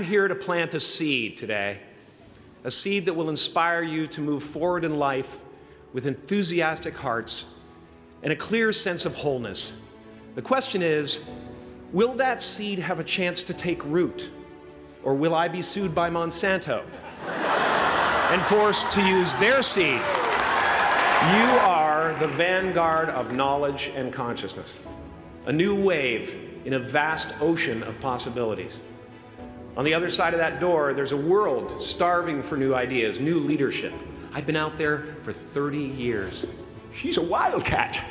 I'm here to plant a seed today, a seed that will inspire you to move forward in life with enthusiastic hearts and a clear sense of wholeness. The question is, will that seed have a chance to take root, or will I be sued by Monsanto and forced to use their seed? You are the vanguard of knowledge and consciousness, a new wave in a vast ocean of possibilities. On the other side of that door, there's a world starving for new ideas, new leadership. I've been out there for 30 years. She's a wildcat.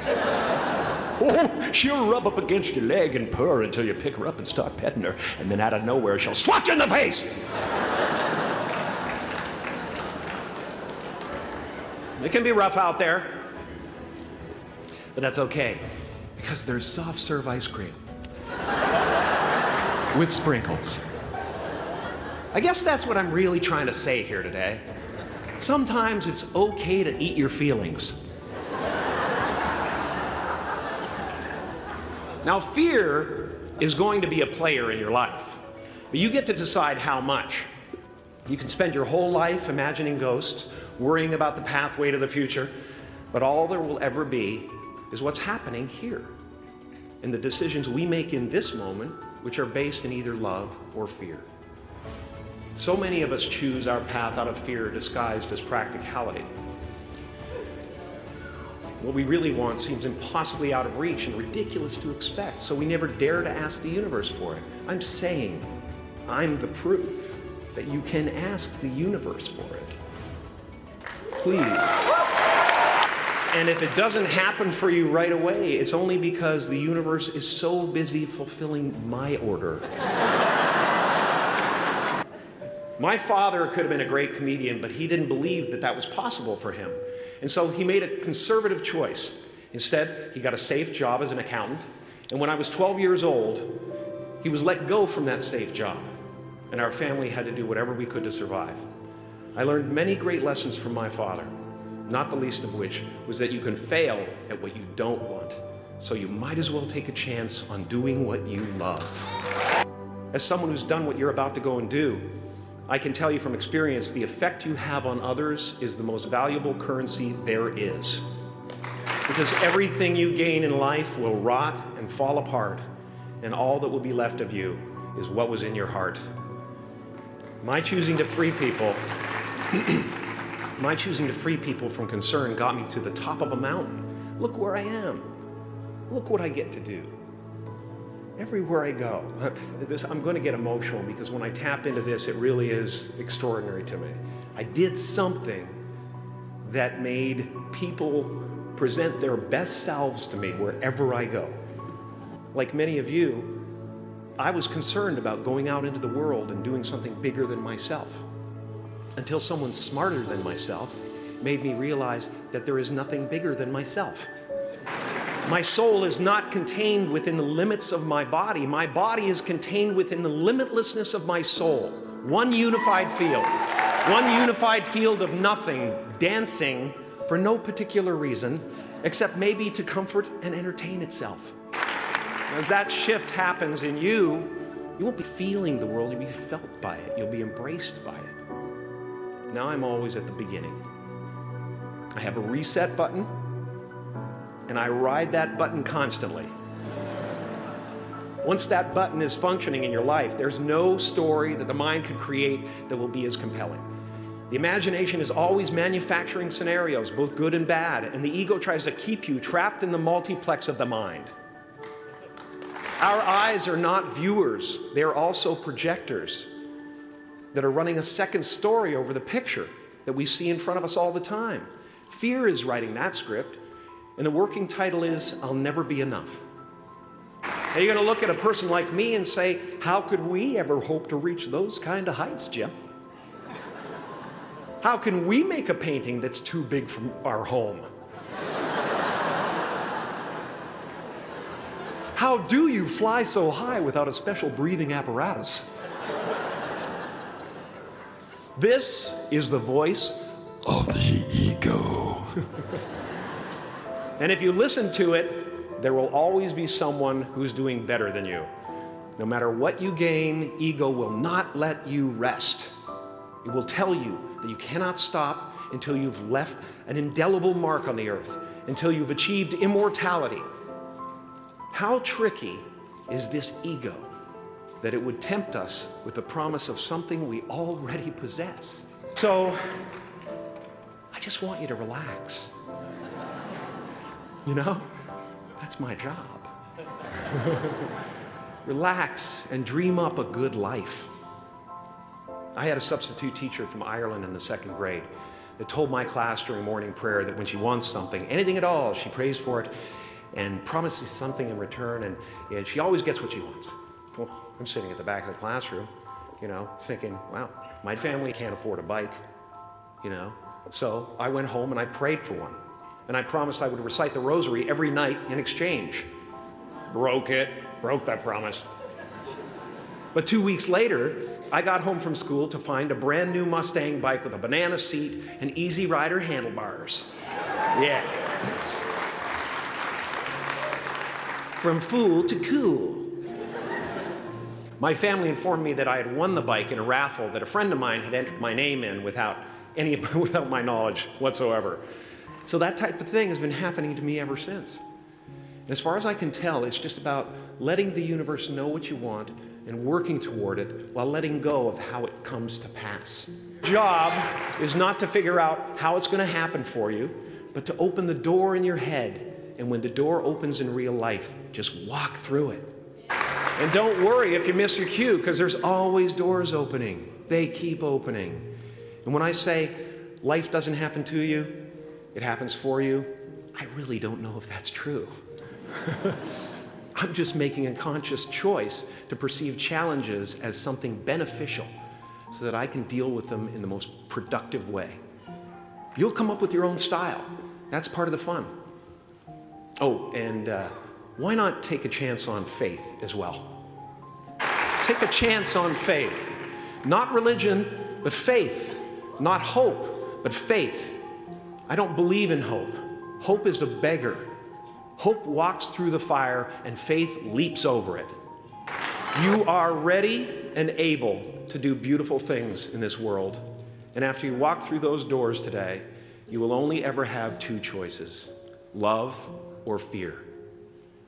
Oh, she'll rub up against your leg and purr until you pick her up and start petting her, and then out of nowhere, she'll swat you in the face. It can be rough out there, but that's okay, because there's soft serve ice cream with sprinkles. I guess that's what I'm really trying to say here today. Sometimes it's okay to eat your feelings. Now, fear is going to be a player in your life, but you get to decide how much. You can spend your whole life imagining ghosts, worrying about the pathway to the future, but all there will ever be is what's happening here, and the decisions we make in this moment, which are based in either love or fear. So many of us choose our path out of fear disguised as practicality. What we really want seems impossibly out of reach and ridiculous to expect, so we never dare to ask the universe for it. I'm saying I'm the proof that you can ask the universe for it. Please. And if it doesn't happen for you right away, it's only because the universe is so busy fulfilling my order. My father could have been a great comedian, but he didn't believe that that was possible for him. And so he made a conservative choice. Instead, he got a safe job as an accountant. And when I was 12 years old, he was let go from that safe job. And our family had to do whatever we could to survive. I learned many great lessons from my father, not the least of which was that you can fail at what you don't want. So you might as well take a chance on doing what you love. As someone who's done what you're about to go and do, I can tell you from experience, the effect you have on others is the most valuable currency there is. Because everything you gain in life will rot and fall apart, and all that will be left of you is what was in your heart. My choosing to free people from concern got me to the top of a mountain. Look where I am. Look what I get to do. Everywhere I go. I'm going to get emotional because when I tap into this, it really is extraordinary to me. I did something that made people present their best selves to me wherever I go. Like many of you, I was concerned about going out into the world and doing something bigger than myself, until someone smarter than myself made me realize that there is nothing bigger than myself. My soul is not contained within the limits of my body. My body is contained within the limitlessness of my soul. One unified field of nothing, dancing for no particular reason, except maybe to comfort and entertain itself. As that shift happens in you, you won't be feeling the world, you'll be felt by it. You'll be embraced by it. Now I'm always at the beginning. I have a reset button, and I ride that button constantly. Once that button is functioning in your life, there's no story that the mind could create that will be as compelling. The imagination is always manufacturing scenarios, both good and bad, and the ego tries to keep you trapped in the multiplex of the mind. Our eyes are not viewers, they are also projectors that are running a second story over the picture that we see in front of us all the time. Fear is writing that script, and the working title is, I'll Never Be Enough. Now you're going to look at a person like me and say, how could we ever hope to reach those kind of heights, Jim? How can we make a painting that's too big for our home? How do you fly so high without a special breathing apparatus? This is the voice of the ego. And if you listen to it, there will always be someone who's doing better than you. No matter what you gain, ego will not let you rest. It will tell you that you cannot stop until you've left an indelible mark on the earth, until you've achieved immortality. How tricky is this ego that it would tempt us with the promise of something we already possess? So, I just want you to relax. You know, that's my job. Relax and dream up a good life. I had a substitute teacher from Ireland in the 2nd grade that told my class during morning prayer that when she wants something, anything at all, she prays for it and promises something in return, and she always gets what she wants. Well, I'm sitting at the back of the classroom, you know, thinking, wow, my family can't afford a bike, you know. So I went home and I prayed for one. And I promised I would recite the rosary every night in exchange. Broke that promise. But 2 weeks later, I got home from school to find a brand new Mustang bike with a banana seat and Easy Rider handlebars. Yeah. From fool to cool. My family informed me that I had won the bike in a raffle that a friend of mine had entered my name in without my knowledge whatsoever. So that type of thing has been happening to me ever since. And as far as I can tell, it's just about letting the universe know what you want and working toward it while letting go of how it comes to pass. Job is not to figure out how it's going to happen for you, but to open the door in your head. And when the door opens in real life, just walk through it. And don't worry if you miss your cue, because there's always doors opening. They keep opening. And when I say life doesn't happen to you, it happens for you, I really don't know if that's true. I'm just making a conscious choice to perceive challenges as something beneficial so that I can deal with them in the most productive way. You'll come up with your own style. That's part of the fun. Oh, and why not take a chance on faith as well? Take a chance on faith. Not religion, but faith. Not hope, but faith. I don't believe in hope. Hope is a beggar. Hope walks through the fire and faith leaps over it. You are ready and able to do beautiful things in this world. And after you walk through those doors today, you will only ever have 2 choices, love or fear.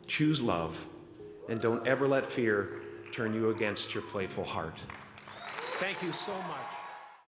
Choose love, and don't ever let fear turn you against your playful heart. Thank you so much.